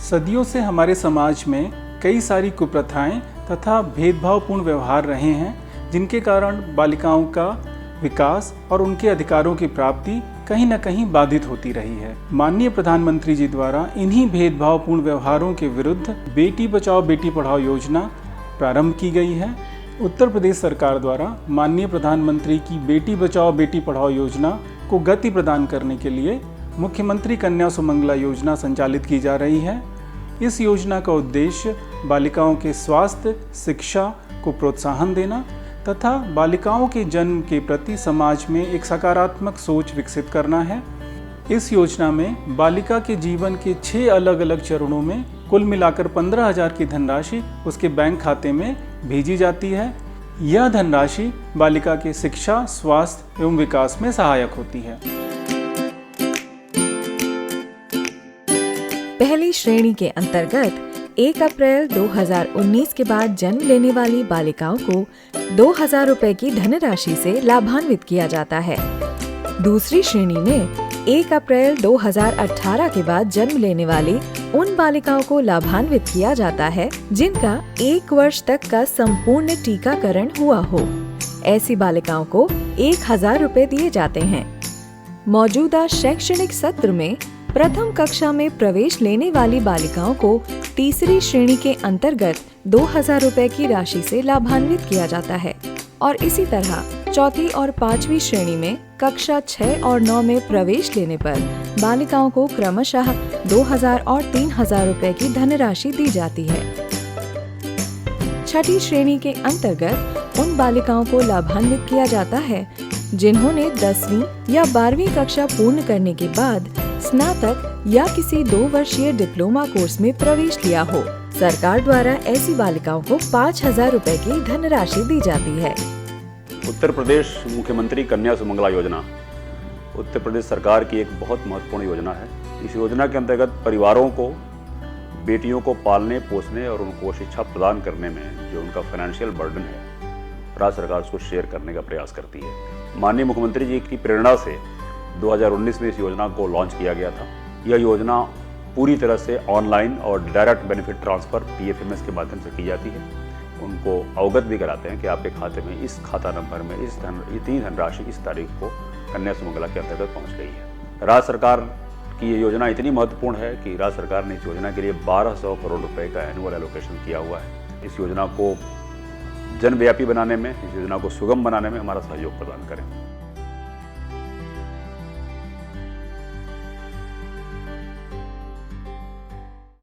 सदियों से हमारे समाज में कई सारी कुप्रथाएं तथा भेदभावपूर्ण व्यवहार रहे हैं, जिनके कारण बालिकाओं का विकास और उनके अधिकारों की प्राप्ति कहीं न कहीं बाधित होती रही है। माननीय प्रधानमंत्री जी द्वारा इन्हीं भेदभावपूर्ण व्यवहारों के विरुद्ध बेटी बचाओ बेटी पढ़ाओ योजना प्रारंभ की गई है। उत्तर प्रदेश सरकार द्वारा माननीय प्रधानमंत्री की बेटी बचाओ बेटी पढ़ाओ योजना को गति प्रदान करने के लिए मुख्यमंत्री कन्या सुमंगला योजना संचालित की जा रही है। इस योजना का उद्देश्य बालिकाओं के स्वास्थ्य, शिक्षा को प्रोत्साहन देना तथा बालिकाओं के जन्म के प्रति समाज में एक सकारात्मक सोच विकसित करना है। इस योजना में बालिका के जीवन के 6 अलग अलग चरणों में कुल मिलाकर 15,000 की धनराशि उसके बैंक खाते में भेजी जाती है। यह धनराशि बालिका के शिक्षा, स्वास्थ्य एवं विकास में सहायक होती है। पहली श्रेणी के अंतर्गत 1 अप्रैल 2019 के बाद जन्म लेने वाली बालिकाओं को 2,000 रुपए की धनराशि से लाभान्वित किया जाता है। दूसरी श्रेणी में 1 अप्रैल 2018 के बाद जन्म लेने वाली उन बालिकाओं को लाभान्वित किया जाता है जिनका 1 वर्ष तक का संपूर्ण टीकाकरण हुआ हो। ऐसी बालिकाओं को 1,000 रुपए दिए जाते हैं। मौजूदा शैक्षणिक सत्र में प्रथम कक्षा में प्रवेश लेने वाली बालिकाओं को तीसरी श्रेणी के अंतर्गत 2,000 रुपए की राशि से लाभान्वित किया जाता है और इसी तरह चौथी और 5वीं श्रेणी में कक्षा 6 और 9 में प्रवेश लेने पर बालिकाओं को क्रमशः 2,000 और 3,000 रुपए की धनराशि दी जाती है। छठी श्रेणी के अंतर्गत उन बालिकाओं को लाभान्वित किया जाता है जिन्होंने 10वीं या 12वीं कक्षा पूर्ण करने के बाद स्नातक या किसी 2 वर्षीय डिप्लोमा कोर्स में प्रवेश लिया हो। सरकार द्वारा ऐसी बालिकाओं को 5,000 रुपए की धनराशि दी जाती है। उत्तर प्रदेश मुख्यमंत्री कन्या सुमंगला योजना उत्तर प्रदेश सरकार की एक बहुत महत्वपूर्ण योजना है। इस योजना के अंतर्गत परिवारों को बेटियों को पालने, पोसने और उनको शिक्षा प्रदान करने में जो उनका फाइनेंशियल बर्डन है, राज्य सरकार उसको शेयर करने का प्रयास करती है। माननीय मुख्यमंत्री जी की प्रेरणा से 2019 में इस योजना को लॉन्च किया गया था। यह योजना पूरी तरह से ऑनलाइन और डायरेक्ट बेनिफिट ट्रांसफ़र PFMS के माध्यम से की जाती है। उनको अवगत भी कराते हैं कि आपके खाते में इस खाता नंबर में इतनी धनराशि इस तारीख को कन्या सुमंगला के अंतर्गत पहुंच गई है। राज्य सरकार की ये योजना इतनी महत्वपूर्ण है कि राज्य सरकार ने इस योजना के लिए 1,200 करोड़ रुपए का एनुअल एलोकेशन किया हुआ है। इस योजना को जनव्यापी बनाने में, इस योजना को सुगम बनाने में हमारा सहयोग प्रदान करें।